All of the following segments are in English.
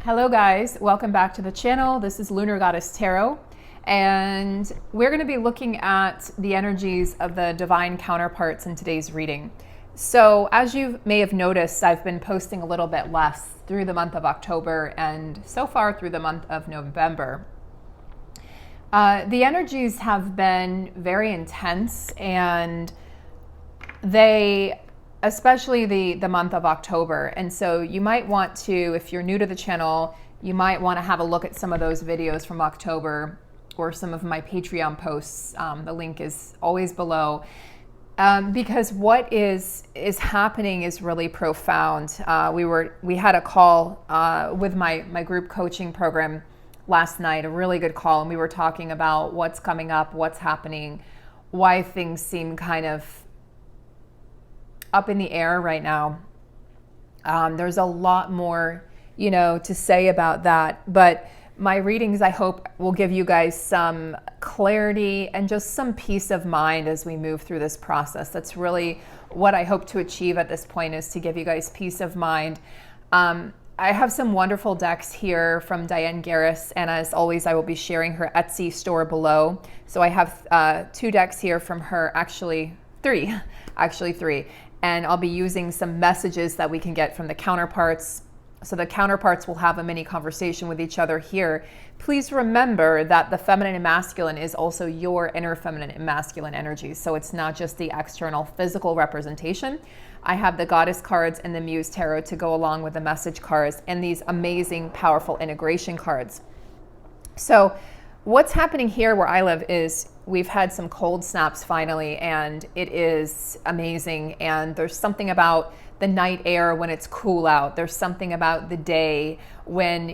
Hello guys, welcome back to the channel. This is Lunar Goddess Tarot, and we're going to be looking at the energies of the divine counterparts in today's reading. So as you may have noticed, I've been posting a little bit less through the month of October and so far through the month of November. The energies have been very intense, and they especially the month of October. And so you might want to, if you're new to the channel, you might want to have a look at some of those videos from October or some of my Patreon posts. The link is always below. Because what is happening is really profound. We had a call with my group coaching program last night, a really good call, and we were talking about what's coming up, what's happening, why things seem kind of up in the air right now. There's a lot more, to say about that, but my readings, I hope, will give you guys some clarity and just some peace of mind as we move through this process. That's really what I hope to achieve at this point, is to give you guys peace of mind. I have some wonderful decks here from Diane Garris, and as always, I will be sharing her Etsy store below. So I have 2 decks here from her, actually three. And I'll be using some messages that we can get from the counterparts. So the counterparts will have a mini conversation with each other here. Please remember that the feminine and masculine is also your inner feminine and masculine energy. So it's not just the external physical representation. I have the goddess cards and the muse tarot to go along with the message cards and these amazing, powerful integration cards. So what's happening here where I live is we've had some cold snaps finally, and it is amazing. And there's something about the night air when it's cool out. There's something about the day when,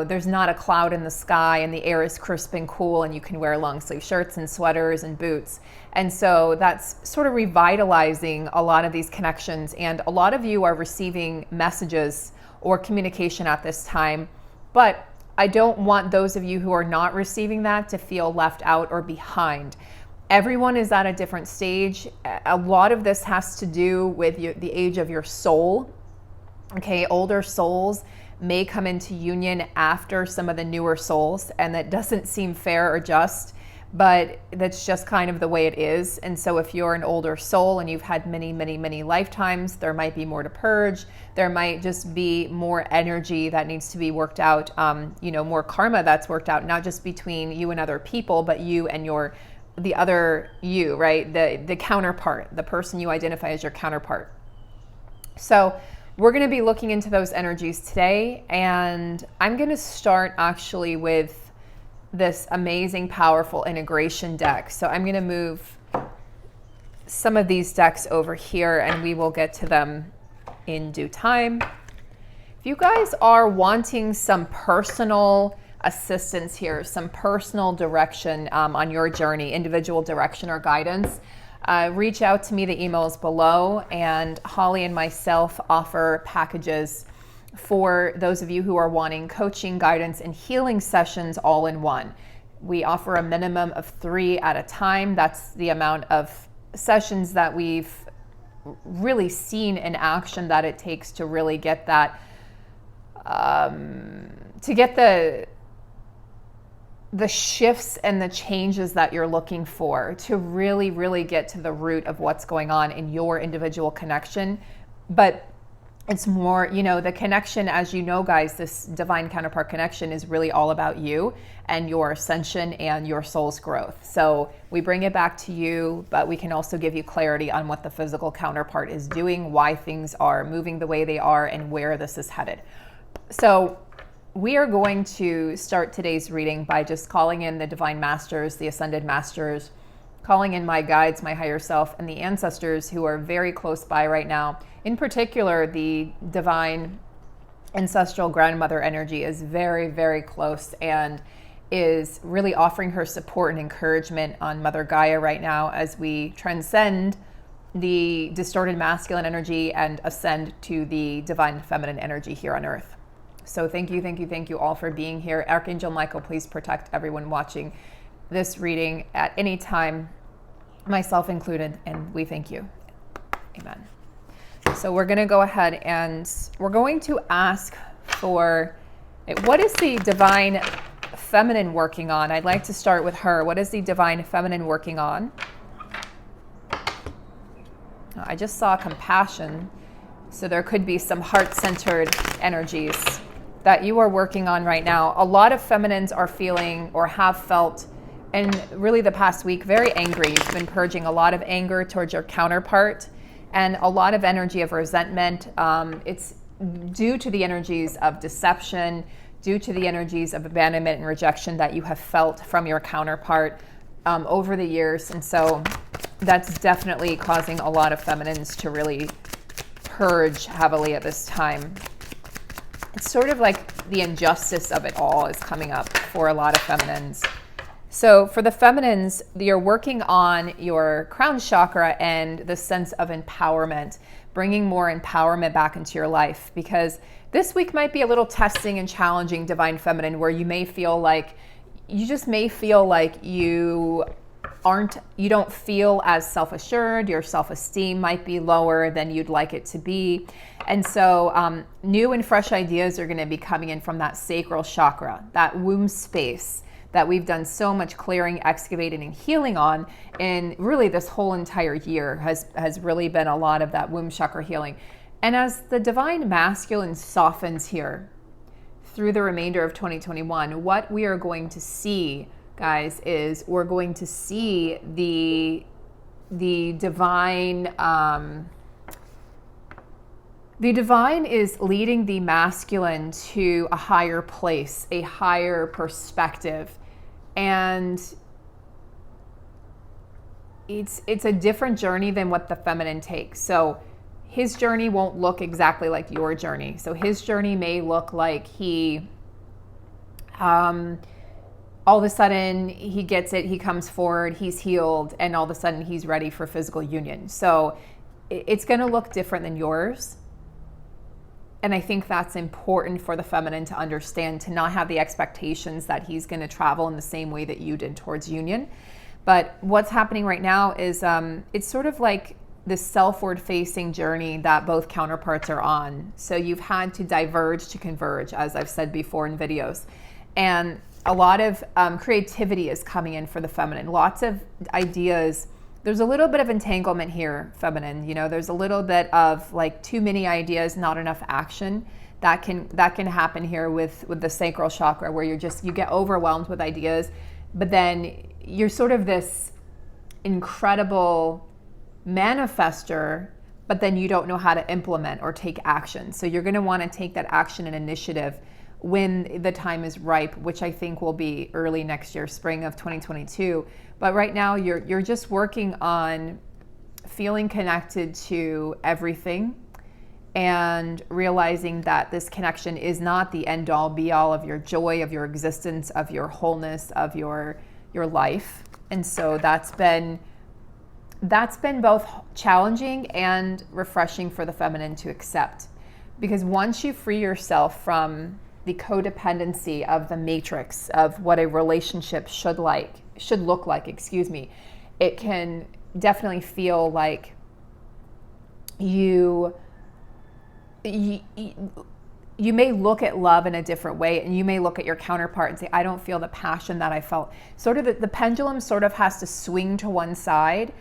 there's not a cloud in the sky and the air is crisp and cool, and you can wear long sleeve shirts and sweaters and boots. And so that's sort of revitalizing a lot of these connections. And a lot of you are receiving messages or communication at this time, but I don't want those of you who are not receiving that to feel left out or behind. Everyone is at a different stage. A lot of this has to do with the age of your soul. Okay, older souls may come into union after some of the newer souls, and that doesn't seem fair or just, but that's just kind of the way it is. And so if you're an older soul and you've had many, many, many lifetimes, there might be more to purge. There might just be more energy that needs to be worked out, more karma that's worked out, not just between you and other people, but you and the other you, right? The counterpart, the person you identify as your counterpart. So we're going to be looking into those energies today, and I'm going to start actually with this amazing, powerful integration deck. So I'm going to move some of these decks over here, and we will get to them in due time. If you guys are wanting some personal assistance here, some personal direction on your journey, individual direction or guidance, reach out to me. The email is below, and Holly and myself offer packages for those of you who are wanting coaching, guidance, and healing sessions all in one. We offer a minimum of 3 at a time. That's the amount of sessions that we've really seen in action that it takes to really get that, to get the shifts and the changes that you're looking for, to really, really get to the root of what's going on in your individual connection. But it's more, the connection, as you know, guys, this divine counterpart connection is really all about you and your ascension and your soul's growth. So we bring it back to you, but we can also give you clarity on what the physical counterpart is doing, why things are moving the way they are, and where this is headed. So we are going to start today's reading by just calling in the divine masters, the ascended masters, calling in my guides, my higher self, and the ancestors who are very close by right now. In particular, the divine ancestral grandmother energy is very, very close and is really offering her support and encouragement on Mother Gaia right now as we transcend the distorted masculine energy and ascend to the divine feminine energy here on Earth. So thank you all for being here. Archangel Michael, please protect everyone watching this reading at any time, myself included, and we thank you. Amen. So we're going to go ahead and we're going to ask for What is the divine feminine working on? I'd like to start with her. What is the divine feminine working on? I just saw compassion. So there could be some heart-centered energies that you are working on right now. A lot of feminines are feeling or have felt, and really the past week, very angry. You've been purging a lot of anger towards your counterpart and a lot of energy of resentment. It's due to the energies of deception, due to the energies of abandonment and rejection that you have felt from your counterpart over the years. And so that's definitely causing a lot of feminines to really purge heavily at this time. It's sort of like the injustice of it all is coming up for a lot of feminines. So for the feminines, you're working on your crown chakra and the sense of empowerment, bringing more empowerment back into your life, because this week might be a little testing and challenging, divine feminine, where you may feel like, you just may feel like you don't feel as self-assured. Your self-esteem might be lower than you'd like it to be. And so new and fresh ideas are going to be coming in from that sacral chakra, that womb space that we've done so much clearing, excavating, and healing on. And really this whole entire year has really been a lot of that womb chakra healing. And as the divine masculine softens here through the remainder of 2021, what we are going to see, guys, is we're going to see the divine, the divine is leading the masculine to a higher place, a higher perspective. And it's a different journey than what the feminine takes. So his journey won't look exactly like your journey. So his journey may look like he, all of a sudden he gets it, he comes forward, he's healed, and all of a sudden he's ready for physical union. So it's going to look different than yours. And I think that's important for the feminine to understand, to not have the expectations that he's going to travel in the same way that you did towards union. But what's happening right now is it's sort of like this selfward facing journey that both counterparts are on. So you've had to diverge to converge, as I've said before in videos. And a lot of creativity is coming in for the feminine. Lots of ideas. There's a little bit of entanglement here, feminine. You know, there's a little bit of like too many ideas, not enough action. That can happen here with the sacral chakra, where you get overwhelmed with ideas, but then you're sort of this incredible manifester, but then you don't know how to implement or take action. So you're going to want to take that action and initiative when the time is ripe, which I think will be early next year, spring of 2022. But right now you're just working on feeling connected to everything and realizing that this connection is not the end all be all of your joy, of your existence, of your wholeness, of your life. And so that's been both challenging and refreshing for the feminine to accept. Because once you free yourself from the codependency of the matrix of what a relationship should look like, it can definitely feel like you may look at love in a different way, and you may look at your counterpart and say, I don't feel the passion that I felt. Sort of the pendulum sort of has to swing to one side,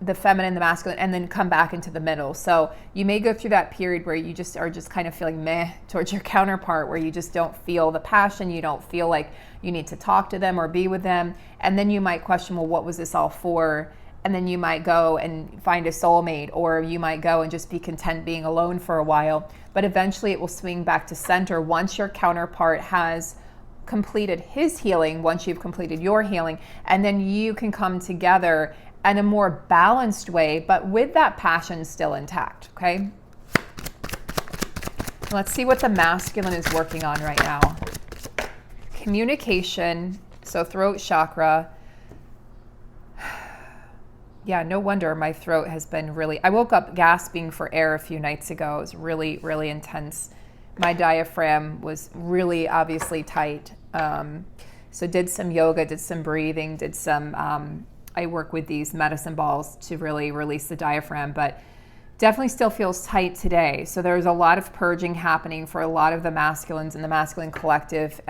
the feminine, the masculine, and then come back into the middle. So you may go through that period where you just are just kind of feeling meh towards your counterpart, where you just don't feel the passion, you don't feel like you need to talk to them or be with them. And then you might question, well, what was this all for? And then you might go and find a soulmate, or you might go and just be content being alone for a while. But eventually it will swing back to center once your counterpart has completed his healing, once you've completed your healing, and then you can come together in a more balanced way, but with that passion still intact, okay? Let's see what the masculine is working on right now. Communication, so throat chakra. Yeah, no wonder my throat has been really, I woke up gasping for air a few nights ago. It was really, really intense. My diaphragm was really obviously tight. So did some yoga, did some breathing, did some, I work with these medicine balls to really release the diaphragm, but definitely still feels tight today. So there's a lot of purging happening for a lot of the masculines in the masculine collective.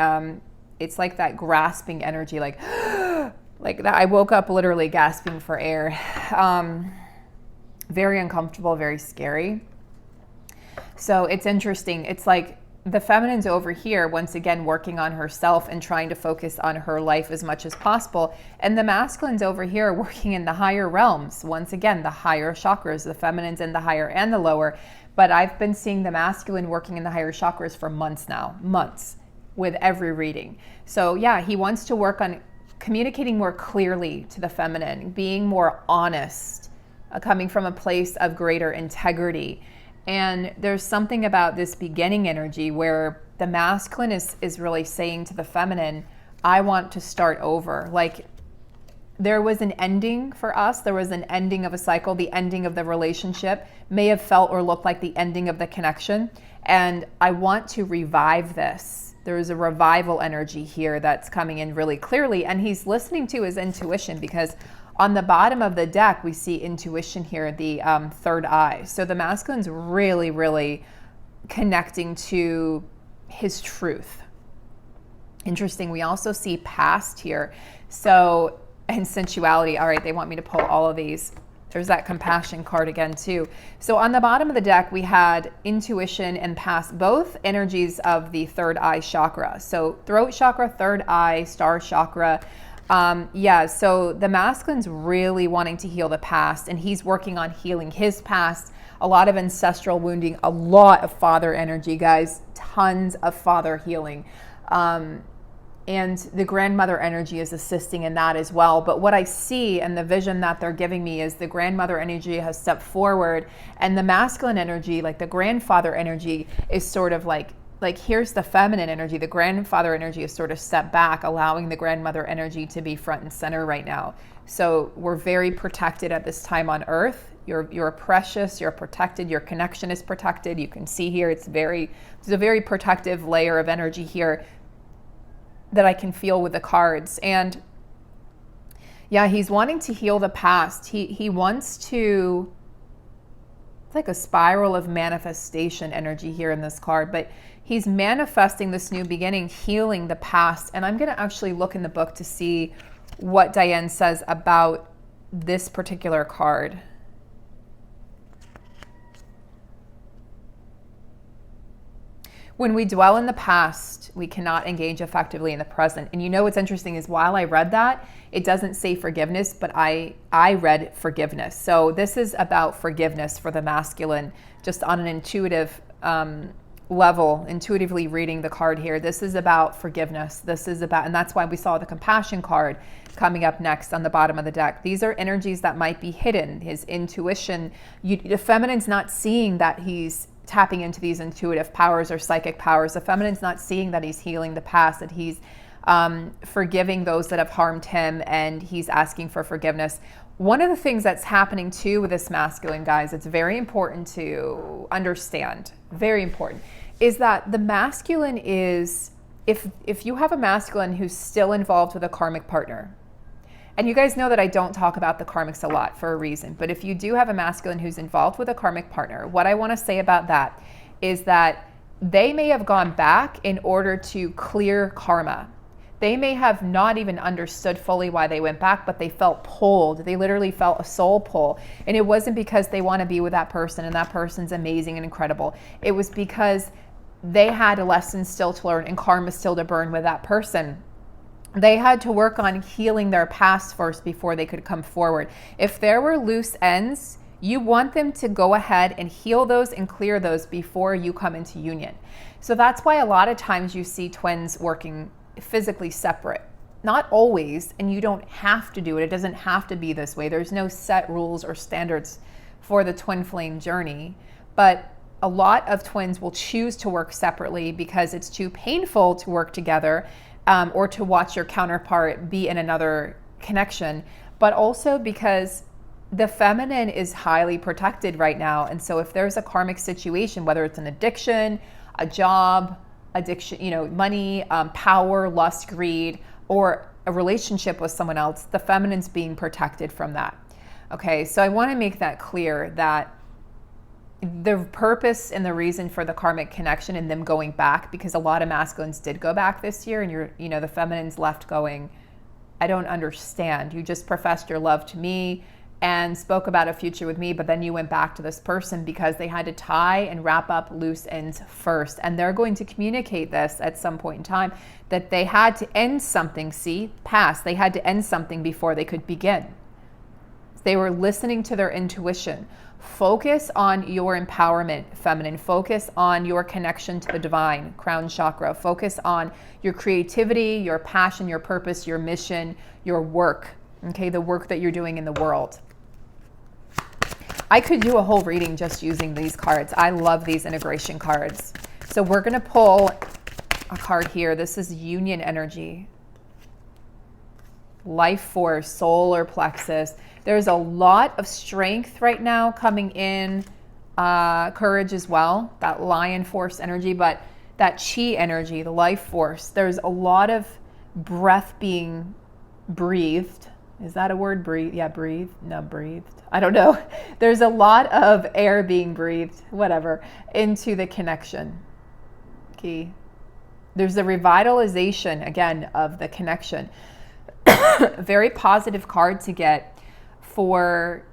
It's like that grasping energy, like like that. I woke up literally gasping for air. Very uncomfortable, very scary. So it's interesting. It's like the feminine's over here, once again, working on herself and trying to focus on her life as much as possible. And the masculine's over here working in the higher realms. Once again, the higher chakras, the feminine's in the higher and the lower. But I've been seeing the masculine working in the higher chakras for months now, months, with every reading. So yeah, he wants to work on communicating more clearly to the feminine, being more honest, coming from a place of greater integrity. And there's something about this beginning energy where the masculine is really saying to the feminine, I want to start over. Like there was an ending for us. There was an ending of a cycle. The ending of the relationship may have felt or looked like the ending of the connection. And I want to revive this. There's a revival energy here that's coming in really clearly. And he's listening to his intuition, because on the bottom of the deck, we see intuition here, the third eye. So the masculine's really, really connecting to his truth. Interesting. We also see past here. So, and sensuality. All right, they want me to pull all of these. There's that compassion card again too. So on the bottom of the deck, we had intuition and past, both energies of the third eye chakra. So throat chakra, third eye, star chakra. So the masculine's really wanting to heal the past, and he's working on healing his past. A lot of ancestral wounding, a lot of father energy, guys, tons of father healing. And the grandmother energy is assisting in that as well. But what I see and the vision that they're giving me is the grandmother energy has stepped forward, and the masculine energy, like the grandfather energy, is sort of like here's the feminine energy. The grandfather energy is sort of stepped back, allowing the grandmother energy to be front and center right now. So we're very protected at this time on earth. You're precious, you're protected, your connection is protected. You can see here, there's a very protective layer of energy here that I can feel with the cards. And yeah, he's wanting to heal the past. He wants to, it's like a spiral of manifestation energy here in this card, but he's manifesting this new beginning, healing the past. And I'm going to actually look in the book to see what Diane says about this particular card. When we dwell in the past, we cannot engage effectively in the present. And you know what's interesting is while I read that, it doesn't say forgiveness, but I read forgiveness. So this is about forgiveness for the masculine, just on an intuitive level, intuitively reading the card here. This is about forgiveness. This is about, and that's why we saw the compassion card coming up next on the bottom of the deck. These are energies that might be hidden. His intuition, the feminine's not seeing that he's tapping into these intuitive powers or psychic powers. The feminine's not seeing that he's healing the past, that he's forgiving those that have harmed him, and he's asking for forgiveness. One of the things that's happening too with this masculine, guys, it's very important to understand, very important, is that the masculine is, if you have a masculine who's still involved with a karmic partner, and you guys know that I don't talk about the karmics a lot for a reason, but if you do have a masculine who's involved with a karmic partner, what I want to say about that is that they may have gone back in order to clear karma. They may have not even understood fully why they went back, but they felt pulled. They literally felt a soul pull. And it wasn't because they want to be with that person and that person's amazing and incredible. It was because they had a lesson still to learn and karma still to burn with that person. They had to work on healing their past first before they could come forward. If there were loose ends, you want them to go ahead and heal those and clear those before you come into union. So that's why a lot of times you see twins working physically separate. Not always, and you don't have to do it. It doesn't have to be this way. There's no set rules or standards for the twin flame journey, but a lot of twins will choose to work separately because it's too painful to work together, or to watch your counterpart be in another connection, but also because the feminine is highly protected right now. And so if there's a karmic situation, whether it's an addiction, a job, addiction, money, power, lust, greed, or a relationship with someone else, the feminine's being protected from that. Okay, so I want to make that clear that the purpose and the reason for the karmic connection and them going back, because a lot of masculines did go back this year, and the feminines left going, I don't understand. You just professed your love to me and spoke about a future with me, but then you went back to this person because they had to tie and wrap up loose ends first. And they're going to communicate this at some point in time, that they had to end something. See, past, they had to end something before they could begin. They were listening to their intuition. Focus on your empowerment, feminine. Focus on your connection to the divine, crown chakra. Focus on your creativity, your passion, your purpose, your mission, your work, okay, the work that you're doing in the world. I could do a whole reading just using these cards. I love these integration cards. So we're going to pull a card here. This is union energy. Life force, solar plexus. There's a lot of strength right now coming in, courage as well, that lion force energy, but that chi energy, the life force. There's a lot of breath being breathed. Is that a word? Breathe? Yeah, breathe. No, breathed. I don't know. There's a lot of air being breathed, whatever, into the connection. Okay. There's the revitalization, again, of the connection. Very positive card to get for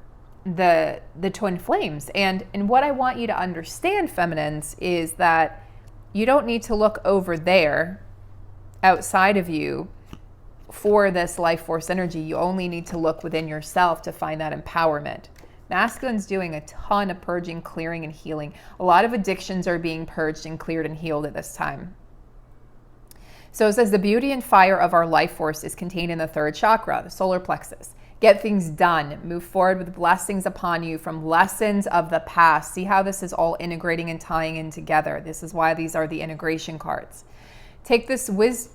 the twin flames. And what I want you to understand, feminines, is that you don't need to look over there outside of you for this life force energy. You only need to look within yourself to find that empowerment. Masculine's doing a ton of purging, clearing, and healing. A lot of addictions are being purged and cleared and healed at this time. So it says the beauty and fire of our life force is contained in the third chakra, the solar plexus. Get things done. Move forward with blessings upon you from lessons of the past. See how this is all integrating and tying in together. This is why these are the integration cards. Take this wisdom.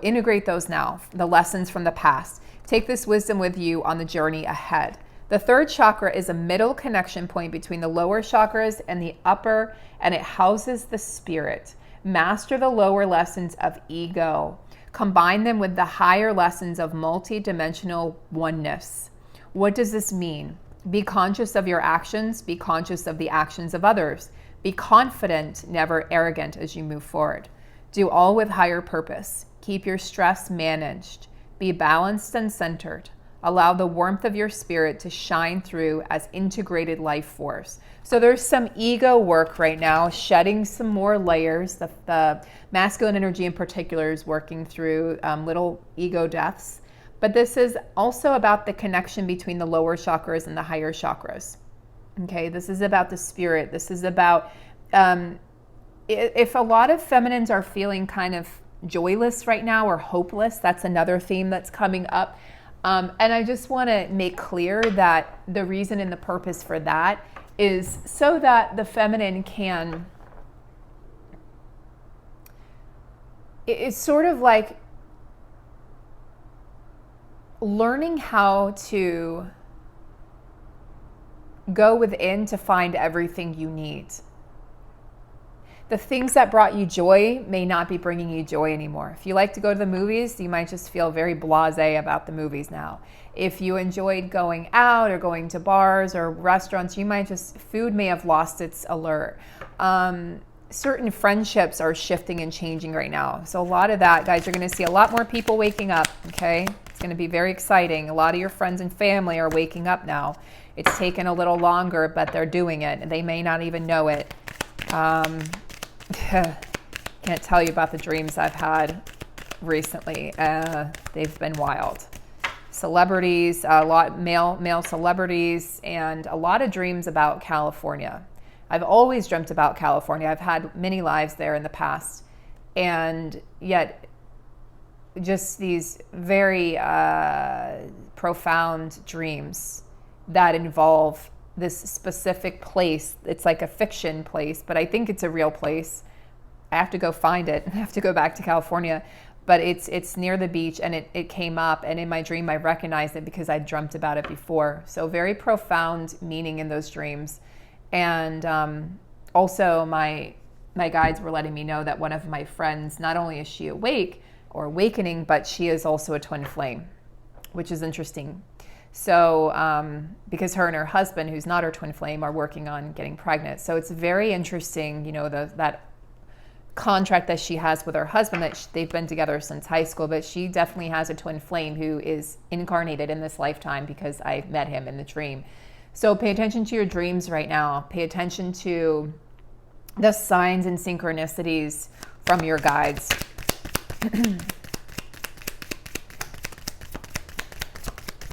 Integrate those now, the lessons from the past. Take this wisdom with you on the journey ahead. The third chakra is a middle connection point between the lower chakras and the upper, and it houses the spirit. Master the lower lessons of ego. Combine them with the higher lessons of multi-dimensional oneness. What does this mean? Be conscious of your actions. Be conscious of the actions of others. Be confident, never arrogant as you move forward. Do all with higher purpose. Keep your stress managed. Be balanced and centered. Allow the warmth of your spirit to shine through as integrated life force. So there's some ego work right now, shedding some more layers. The masculine energy in particular is working through little ego deaths. But this is also about the connection between the lower chakras and the higher chakras. Okay, this is about the spirit. This is about, if a lot of feminines are feeling kind of joyless right now or hopeless, that's another theme that's coming up. And I just want to make clear that the reason and the purpose for that is so that the feminine can, it's sort of like learning how to go within to find everything you need. The things that brought you joy may not be bringing you joy anymore. If you like to go to the movies, you might just feel very blasé about the movies now. If you enjoyed going out or going to bars or restaurants, food may have lost its allure. Certain friendships are shifting and changing right now. So a lot of that, guys, you're going to see a lot more people waking up, okay? It's going to be very exciting. A lot of your friends and family are waking up now. It's taken a little longer, but they're doing it, and they may not even know it. Can't tell you about the dreams I've had recently. They've been wild. Celebrities, a lot male celebrities, and a lot of dreams about California. I've always dreamt about California. I've had many lives there in the past, and yet just these very profound dreams that involve this specific place. It's like a fiction place, but I think it's a real place. I have to go find it. I have to go back to California, but it's near the beach, and it came up, and in my dream I recognized it because I dreamt about it before. So very profound meaning in those dreams. And also my guides were letting me know that one of my friends, not only is she awake or awakening, but she is also a twin flame, which is interesting. So, because her and her husband, who's not her twin flame, are working on getting pregnant. So it's very interesting, you know, that contract that she has with her husband, that they've been together since high school, but she definitely has a twin flame who is incarnated in this lifetime because I met him in the dream. So pay attention to your dreams right now. Pay attention to the signs and synchronicities from your guides.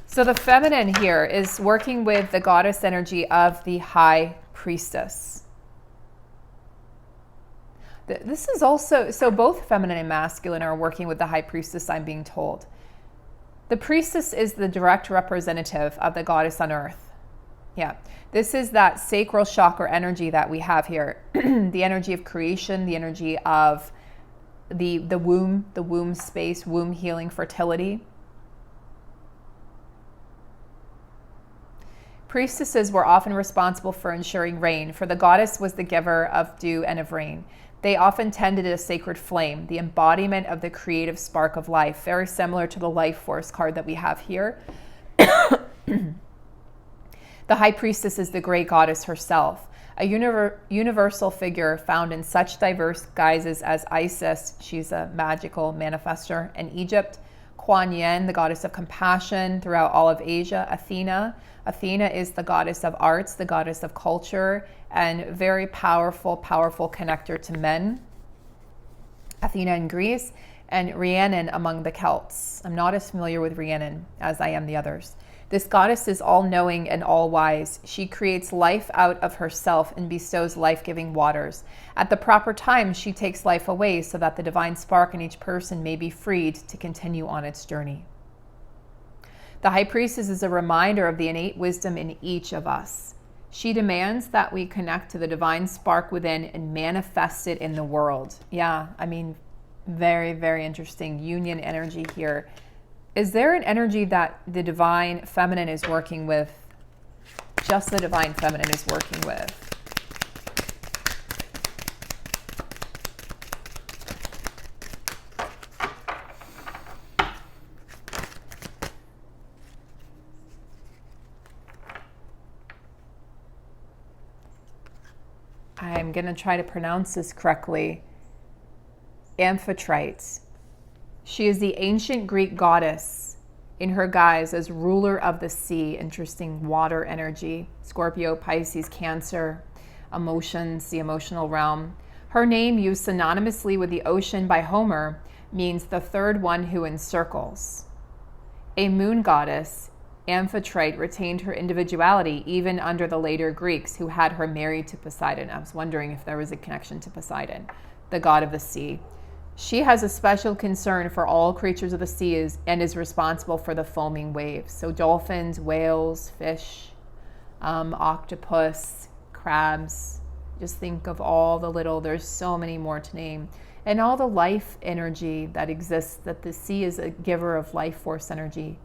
So the feminine here is working with the goddess energy of the high priestess. This is also, so both feminine and masculine are working with the high priestess, I'm being told. The priestess is the direct representative of the goddess on earth. Yeah, this is that sacral chakra energy that we have here. The energy of creation, the energy of the womb space, womb healing, fertility. Priestesses were often responsible for ensuring rain, for the goddess was the giver of dew and of rain. They often tended a sacred flame, the embodiment of the creative spark of life, very similar to the life force card that we have here. The high priestess is the great goddess herself, a universal figure found in such diverse guises as Isis, she's a magical manifester in Egypt, Kuan Yin, the goddess of compassion throughout all of Asia, Athena is the goddess of arts, the goddess of culture, and very powerful connector to men. Athena in Greece, and Rhiannon among the Celts. I'm not as familiar with Rhiannon as I am the others. This goddess is all-knowing and all-wise. She creates life out of herself and bestows life-giving waters. At the proper time, she takes life away so that the divine spark in each person may be freed to continue on its journey. The high priestess is a reminder of the innate wisdom in each of us. She demands that we connect to the divine spark within and manifest it in the world. Yeah, I mean, very, very interesting union energy here. Is there an energy that the divine feminine is working with? Just the divine feminine is working with. I'm going to try to pronounce this correctly. Amphitrite. She is the ancient Greek goddess in her guise as ruler of the sea. Interesting water energy. Scorpio, Pisces, Cancer, emotions, the emotional realm. Her name, used synonymously with the ocean by Homer, means the third one who encircles. A moon goddess, Amphitrite retained her individuality even under the later Greeks who had her married to Poseidon. I was wondering if there was a connection to Poseidon, the god of the sea. She has a special concern for all creatures of the sea and is responsible for the foaming waves. So dolphins, whales, fish, octopus, crabs. Just think of all the little, there's so many more to name. And all the life energy that exists, that the sea is a giver of life force energy.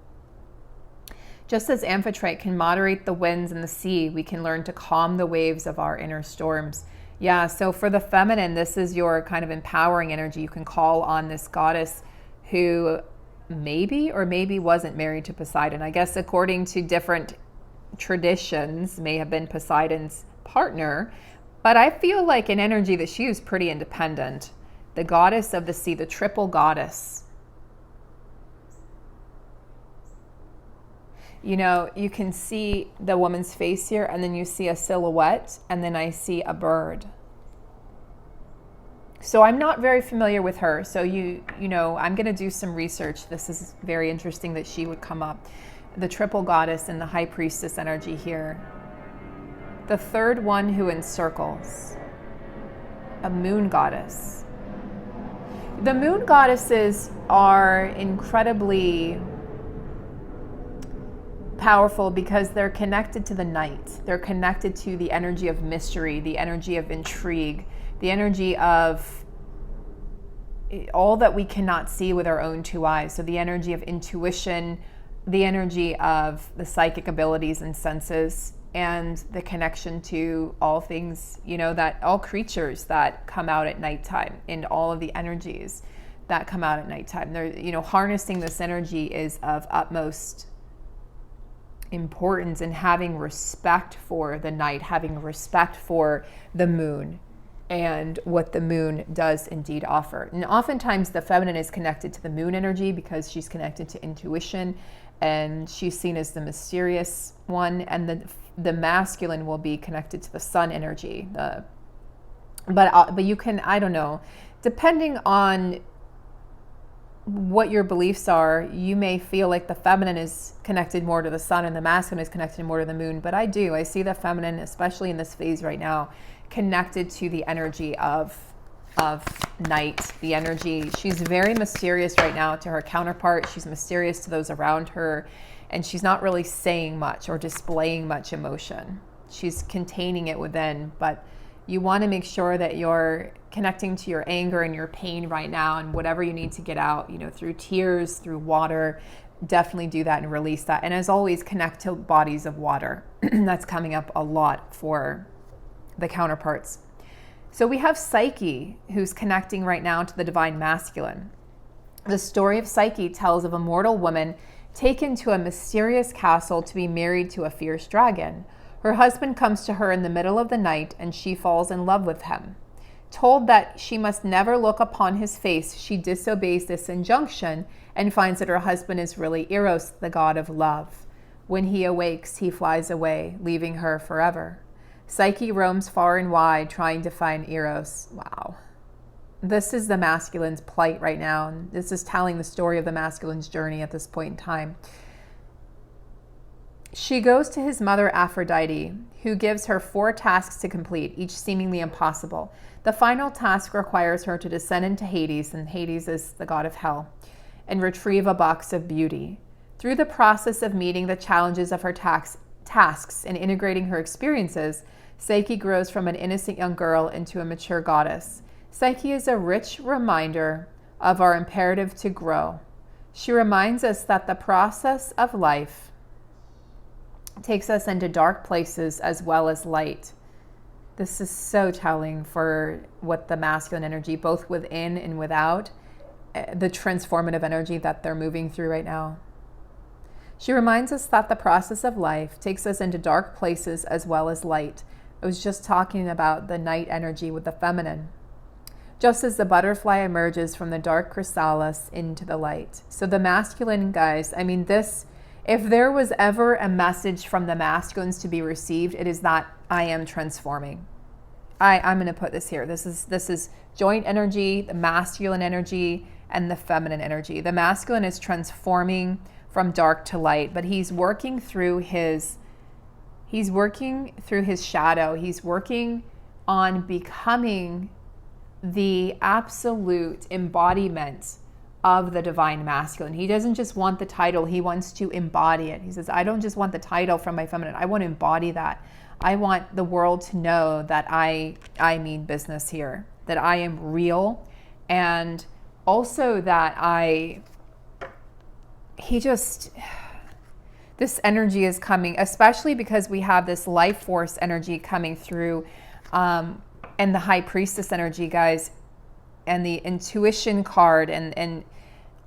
Just as Amphitrite can moderate the winds in the sea, we can learn to calm the waves of our inner storms. Yeah, so for the feminine, this is your kind of empowering energy. You can call on this goddess who maybe or maybe wasn't married to Poseidon. I guess according to different traditions, may have been Poseidon's partner. But I feel like an energy that she was pretty independent. The goddess of the sea, the triple goddess. You know, you can see the woman's face here, and then you see a silhouette, and then I see a bird. So I'm not very familiar with her. So you know, I'm going to do some research. This is very interesting that she would come up. The triple goddess and the high priestess energy here. The third one who encircles. A moon goddess. The moon goddesses are incredibly powerful because they're connected to the night. They're connected to the energy of mystery, the energy of intrigue, the energy of all that we cannot see with our own two eyes. So the energy of intuition, the energy of the psychic abilities and senses, and the connection to all things, you know, that all creatures that come out at nighttime and all of the energies that come out at nighttime. They're, you know, harnessing this energy is of utmost importance in having respect for the night, having respect for the moon and what the moon does indeed offer. And oftentimes the feminine is connected to the moon energy because she's connected to intuition and she's seen as the mysterious one, and the masculine will be connected to the sun energy. But you can, I don't know, depending on what your beliefs are, you may feel like the feminine is connected more to the sun and the masculine is connected more to the moon. But I see the feminine, especially in this phase right now, connected to the energy of night, the energy. She's very mysterious right now to her counterpart. She's mysterious to those around her, and she's not really saying much or displaying much emotion. She's containing it within, but you want to make sure that you're connecting to your anger and your pain right now, and whatever you need to get out, through tears, through water, definitely do that and release that. And as always, connect to bodies of water. That's coming up a lot for the counterparts. So we have Psyche, who's connecting right now to the divine masculine. The story of Psyche tells of a mortal woman taken to a mysterious castle to be married to a fierce dragon. Her husband comes to her in the middle of the night and she falls in love with him. Told that she must never look upon his face, she disobeys this injunction and finds that her husband is really Eros, the god of love. When he awakes, he flies away, leaving her forever. Psyche roams far and wide trying to find Eros. Wow. This is the masculine's plight right now. And this is telling the story of the masculine's journey at this point in time. She goes to his mother Aphrodite, who gives her 4 tasks to complete, each seemingly impossible. The final task requires her to descend into Hades, and Hades is the god of hell, and retrieve a box of beauty. Through the process of meeting the challenges of her tasks and integrating her experiences, Psyche grows from an innocent young girl into a mature goddess. Psyche is a rich reminder of our imperative to grow. She reminds us that the process of life takes us into dark places as well as light. This is so telling for what the masculine energy, both within and without, the transformative energy that they're moving through right now. She reminds us that the process of life takes us into dark places as well as light. I was just talking about the night energy with the feminine. Just as the butterfly emerges from the dark chrysalis into the light. So the masculine, guys, if there was ever a message from the masculines to be received, it is that I am transforming. I'm going to put this here. This is joint energy, the masculine energy, and the feminine energy. The masculine is transforming from dark to light, but he's working through his shadow. He's working on becoming the absolute embodiment of the divine masculine. He doesn't just want the title, he wants to embody it. He says, I don't just want the title from my feminine, I want to embody that. I want the world to know that I mean business here, that I am real, and also that this energy is coming, especially because we have this life force energy coming through, and the high priestess energy, guys, and the intuition card, and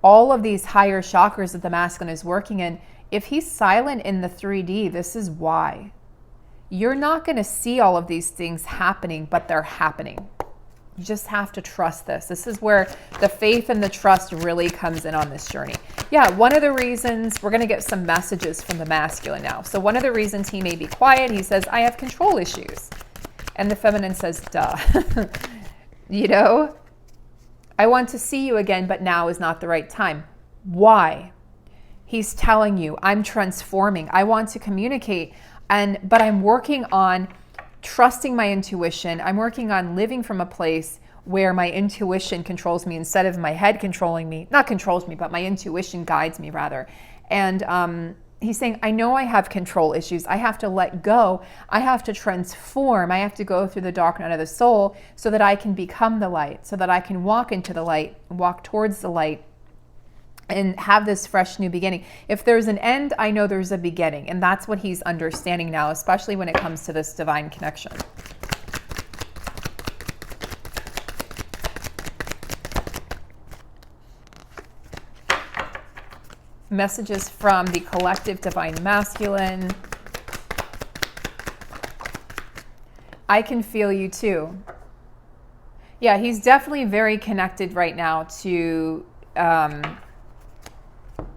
all of these higher chakras that the masculine is working in. If he's silent in the 3D, this is why. You're not going to see all of these things happening, but they're happening. You just have to trust this. This is where the faith and the trust really comes in on this journey. Yeah, one of the reasons, we're going to get some messages from the masculine now. So one of the reasons he may be quiet, he says, I have control issues. And the feminine says, duh. I want to see you again, but now is not the right time. Why? He's telling you, I'm transforming. I want to communicate, but I'm working on trusting my intuition. I'm working on living from a place where my intuition controls me instead of my head controlling me. Not controls me, but my intuition guides me rather. And he's saying, I know I have control issues. I have to let go. I have to transform. I have to go through the dark night of the soul so that I can become the light, so that I can walk into the light, walk towards the light, and have this fresh new beginning. If there's an end, I know there's a beginning. And that's what he's understanding now, especially when it comes to this divine connection. messages from the collective divine masculine. I can feel you too. Yeah, he's definitely very connected right now to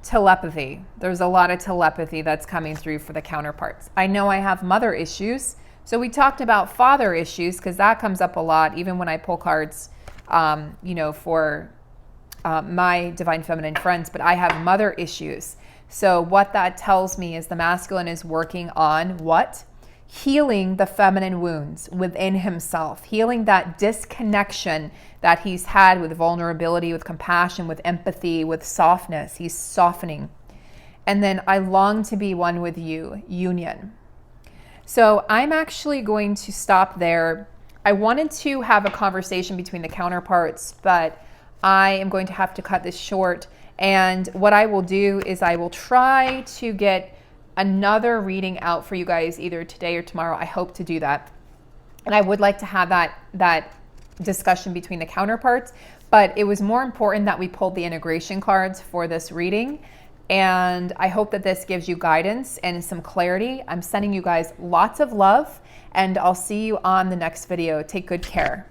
telepathy. There's a lot of telepathy that's coming through for the counterparts. I know I have mother issues. So we talked about father issues because that comes up a lot, even when I pull cards, you know, for my divine feminine friends, but I have mother issues. So what that tells me is the masculine is working on what? Healing the feminine wounds within himself, healing that disconnection that he's had with vulnerability, with compassion, with empathy, with softness. He's softening. And then I long to be one with you, union. So I'm actually going to stop there. I wanted to have a conversation between the counterparts, but I am going to have to cut this short. And what I will do is I will try to get another reading out for you guys either today or tomorrow. I hope to do that. And I would like to have that discussion between the counterparts, but it was more important that we pulled the integration cards for this reading. And I hope that this gives you guidance and some clarity. I'm sending you guys lots of love, and I'll see you on the next video. Take good care.